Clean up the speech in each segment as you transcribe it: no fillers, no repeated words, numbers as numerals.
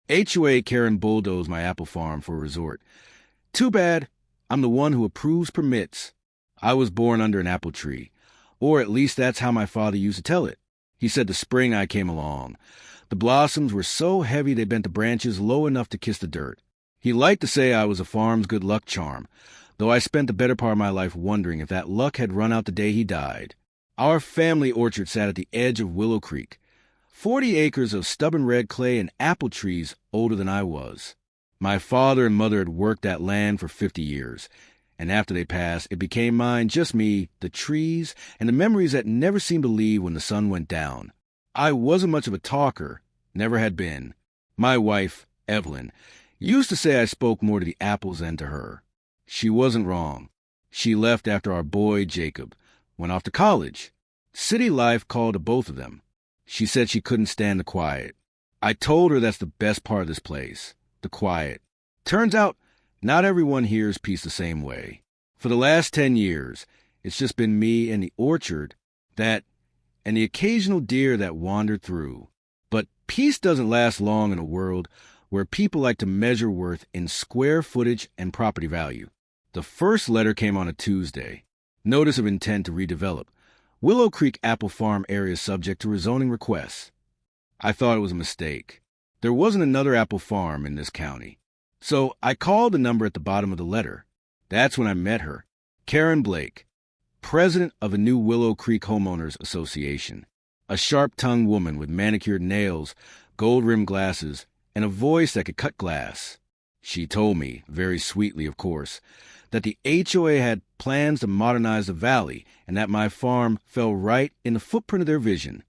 HOA Karen bulldozed my apple farm for a resort. Too bad I'm the one who approves permits. I was born under an apple tree, or at least that's how my father used to tell it. He said the spring I came along. The blossoms were so heavy they bent the branches low enough to kiss the dirt. He liked to say I was a farm's good luck charm, though I spent the better part of my life wondering if that luck had run out the day he died. Our family orchard sat at the edge of Willow Creek, 40 acres of stubborn red clay and apple trees older than I was. My father and mother had worked that land for 50 years, and after they passed, it became mine, just me, the trees, and the memories that never seemed to leave when the sun went down. I wasn't much of a talker, never had been. My wife, Evelyn, used to say I spoke more to the apples than to her. She wasn't wrong. She left after our boy, Jacob, went off to college. City life called to both of them. She said she couldn't stand the quiet. I told her that's the best part of this place, the quiet. Turns out, not everyone hears peace the same way. For the last 10 years, it's just been me and the orchard, and the occasional deer that wandered through. But peace doesn't last long in a world where people like to measure worth in square footage and property value. The first letter came on a Tuesday. Notice of intent to redevelop. Willow Creek Apple Farm area subject to rezoning requests. I thought it was a mistake. There wasn't another apple farm in this county. So I called the number at the bottom of the letter. That's when I met her, Karen Blake, president of the new Willow Creek Homeowners Association, a sharp-tongued woman with manicured nails, gold-rimmed glasses, and a voice that could cut glass. She told me, very sweetly of course, that the HOA had plans to modernize the valley and that my farm fell right in the footprint of their vision.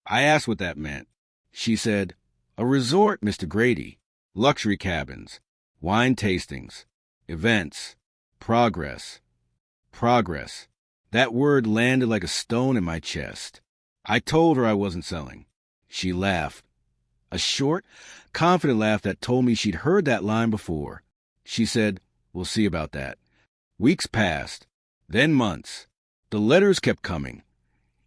I asked what that meant. She said, "A resort, Mr. Grady. Luxury cabins, wine tastings, events, progress. Progress." That word landed like a stone in my chest. I told her I wasn't selling. She laughed. A short, confident laugh that told me she'd heard that line before. She said, "We'll see about that." Weeks passed, then months. The letters kept coming,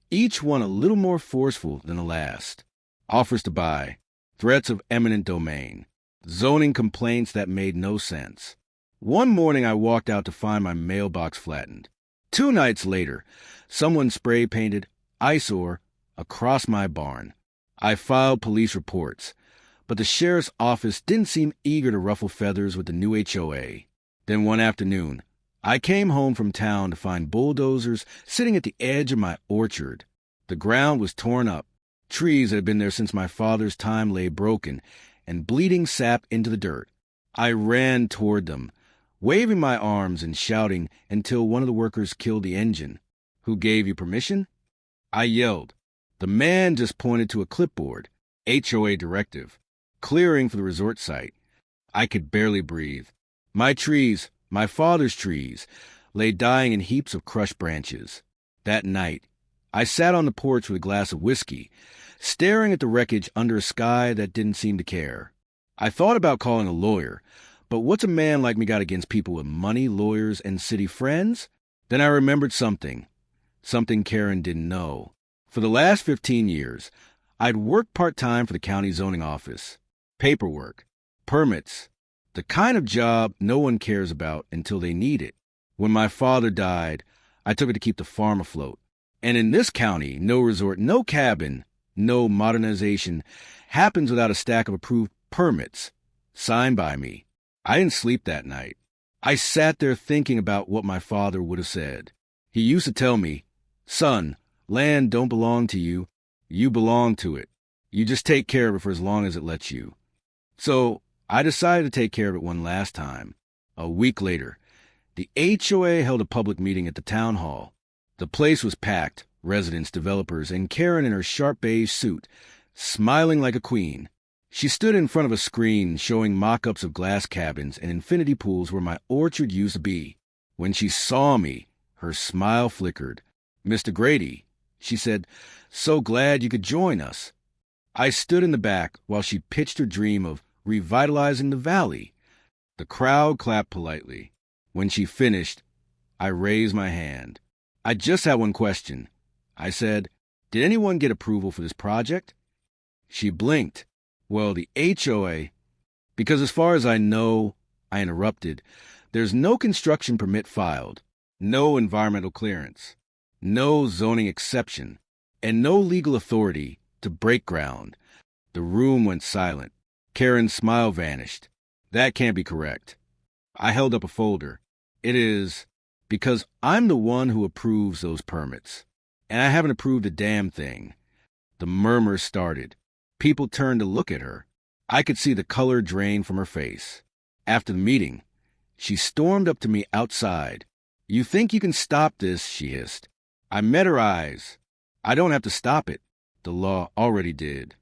each one a little more forceful than the last. Offers to buy, threats of eminent domain, zoning complaints that made no sense. One morning I walked out to find my mailbox flattened. 2 nights later, someone spray-painted "eyesore" across my barn. I filed police reports, but the sheriff's office didn't seem eager to ruffle feathers with the new HOA. Then one afternoon, I came home from town to find bulldozers sitting at the edge of my orchard. The ground was torn up. Trees that had been there since my father's time lay broken and bleeding sap into the dirt. I ran toward them, waving my arms and shouting until one of the workers killed the engine. "Who gave you permission?" I yelled. The man just pointed to a clipboard, HOA directive, clearing for the resort site. I could barely breathe. My trees, my father's trees, lay dying in heaps of crushed branches. That night, I sat on the porch with a glass of whiskey, staring at the wreckage under a sky that didn't seem to care. I thought about calling a lawyer, but what's a man like me got against people with money, lawyers, and city friends? Then I remembered something Karen didn't know. For the last 15 years, I'd worked part-time for the county zoning office. Paperwork, permits, the kind of job no one cares about until they need it. When my father died, I took it to keep the farm afloat. And in this county, no resort, no cabin, no modernization happens without a stack of approved permits, signed by me. I didn't sleep that night. I sat there thinking about what my father would have said. He used to tell me, "Son, land don't belong to you. You belong to it. You just take care of it for as long as it lets you." So I decided to take care of it one last time. A week later, the HOA held a public meeting at the town hall. The place was packed, residents, developers, and Karen in her sharp beige suit, smiling like a queen. She stood in front of a screen showing mock-ups of glass cabins and infinity pools where my orchard used to be. When she saw me, her smile flickered. "Mr. Grady," she said, "so glad you could join us." I stood in the back while she pitched her dream of revitalizing the valley. The crowd clapped politely. When she finished, I raised my hand. "I just had one question." I said, "Did anyone get approval for this project?" She blinked. "Well, the HOA, Because as far as I know, I interrupted, there's no construction permit filed, no environmental clearance, no zoning exception, and no legal authority to break ground. The room went silent. Karen's smile vanished. That can't be correct. I held up a folder. It is because I'm the one who approves those permits, and I haven't approved a damn thing. The murmurs started. People turned to look at her. I could see the color drain from her face. After the meeting, she stormed up to me outside. "You think you can stop this?" she hissed. I met her eyes. "I don't have to stop it. The law already did."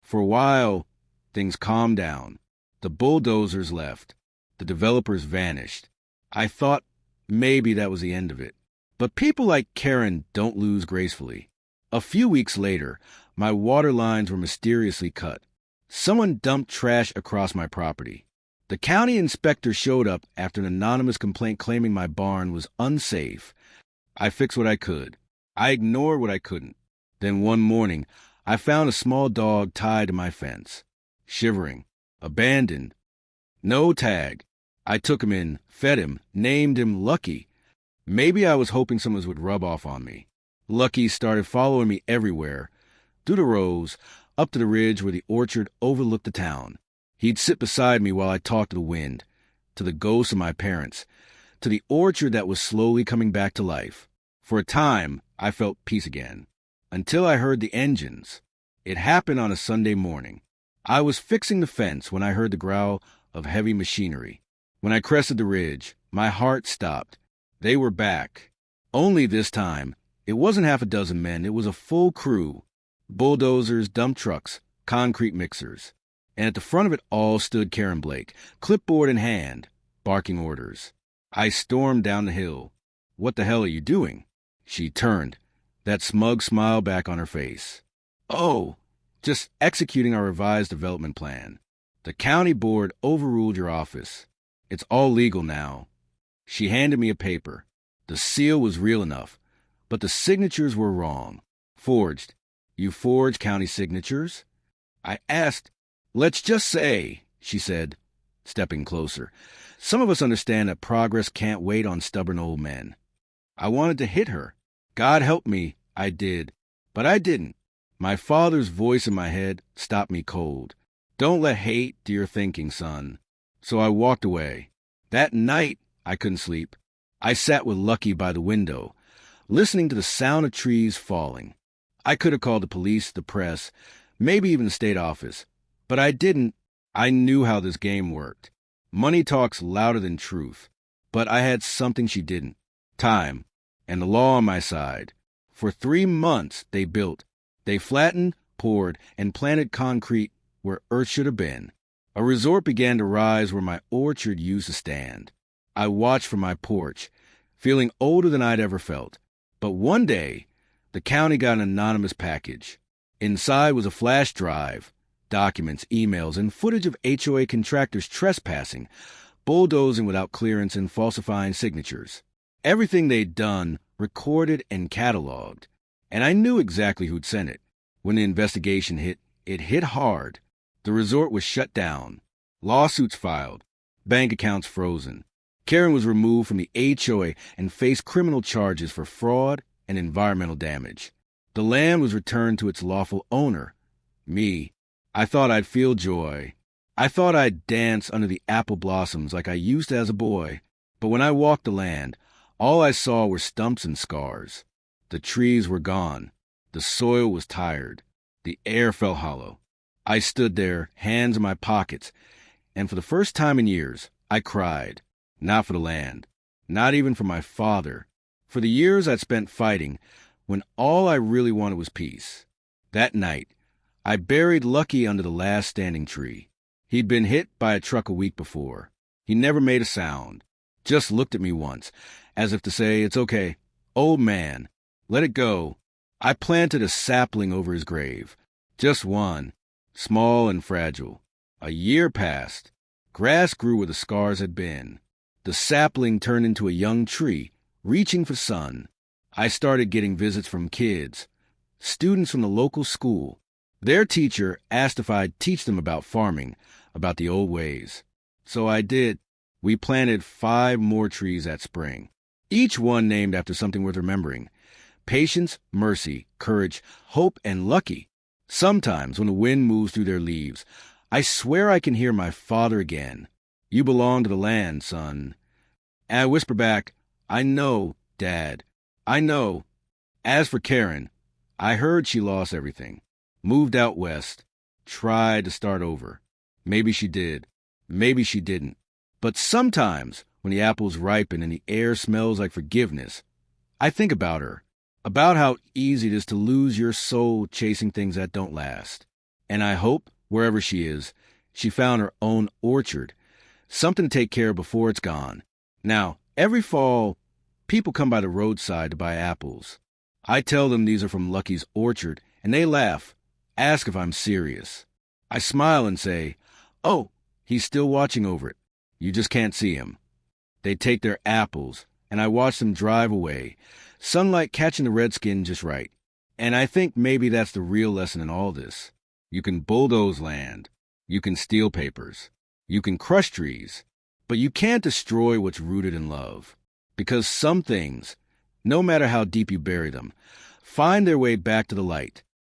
For a while, things calmed down. The bulldozers left. The developers vanished. I thought maybe that was the end of it. But people like Karen don't lose gracefully. A few weeks later, my water lines were mysteriously cut. Someone dumped trash across my property. The county inspector showed up after an anonymous complaint claiming my barn was unsafe. I fixed what I could. I ignored what I couldn't. Then one morning, I found a small dog tied to my fence, shivering, abandoned. No tag. I took him in, fed him, named him Lucky. Maybe I was hoping someone would rub off on me. Lucky started following me everywhere, through the rows, up to the ridge where the orchard overlooked the town. He'd sit beside me while I talked to the wind, to the ghosts of my parents, to the orchard that was slowly coming back to life. For a time, I felt peace again, until I heard the engines. It happened on a Sunday morning. I was fixing the fence when I heard the growl of heavy machinery. When I crested the ridge, my heart stopped. They were back. Only this time, it wasn't half a dozen men, it was a full crew. Bulldozers, dump trucks, concrete mixers. And at the front of it all stood Karen Blake, clipboard in hand, barking orders. I stormed down the hill. "What the hell are you doing?" She turned, that smug smile back on her face. "Oh, just executing our revised development plan. The county board overruled your office. It's all legal now." She handed me a paper. The seal was real enough, but the signatures were wrong. Forged. "You forge county signatures?" I asked. "Let's just say," she said, stepping closer, "some of us understand that progress can't wait on stubborn old men." I wanted to hit her. God help me, I did. But I didn't. My father's voice in my head stopped me cold. "Don't let hate do your thinking, son." So I walked away. That night, I couldn't sleep. I sat with Lucky by the window, listening to the sound of trees falling. I could have called the police, the press, maybe even the state office. But I didn't. I knew how this game worked. Money talks louder than truth. But I had something she didn't. Time. And the law on my side. For 3 months, they built. They flattened, poured, and planted concrete where earth should have been. A resort began to rise where my orchard used to stand. I watched from my porch, feeling older than I'd ever felt. But one day, the county got an anonymous package. Inside was a flash drive, documents, emails, and footage of HOA contractors trespassing, bulldozing without clearance, and falsifying signatures. Everything they'd done, recorded and cataloged. And I knew exactly who'd sent it. When the investigation hit, it hit hard. The resort was shut down. Lawsuits filed. Bank accounts frozen. Karen was removed from the HOA and faced criminal charges for fraud and environmental damage. The land was returned to its lawful owner, me. I thought I'd feel joy. I thought I'd dance under the apple blossoms like I used to as a boy. But when I walked the land, all I saw were stumps and scars. The trees were gone. The soil was tired. The air felt hollow. I stood there, hands in my pockets, and for the first time in years, I cried. Not for the land. Not even for my father. For the years I'd spent fighting, when all I really wanted was peace. That night, I buried Lucky under the last standing tree. He'd been hit by a truck a week before. He never made a sound. Just looked at me once, as if to say, "It's okay. Old man, let it go." I planted a sapling over his grave. Just one. Small and fragile. A year passed. Grass grew where the scars had been. The sapling turned into a young tree, reaching for sun. I started getting visits from kids, students from the local school. Their teacher asked if I'd teach them about farming, about the old ways. So I did. We planted 5 more trees that spring, each one named after something worth remembering. Patience, mercy, courage, hope, and lucky. Sometimes when the wind moves through their leaves, I swear I can hear my father again. You belong to the land, son. And I whisper back, I know, Dad. I know. As for Karen, I heard she lost everything. Moved out west. Tried to start over. Maybe she did. Maybe she didn't. But sometimes, when the apples ripen and the air smells like forgiveness, I think about her. About how easy it is to lose your soul chasing things that don't last. And I hope, wherever she is, she found her own orchard. Something to take care of before it's gone. Now, every fall, people come by the roadside to buy apples. I tell them these are from Lucky's orchard, and they laugh, ask if I'm serious. I smile and say, oh, he's still watching over it. You just can't see him. They take their apples, and I watch them drive away, sunlight catching the red skin just right. And I think maybe that's the real lesson in all this. You can bulldoze land. You can steal papers. You can crush trees. But you can't destroy what's rooted in love. Because some things, no matter how deep you bury them, find their way back to the light.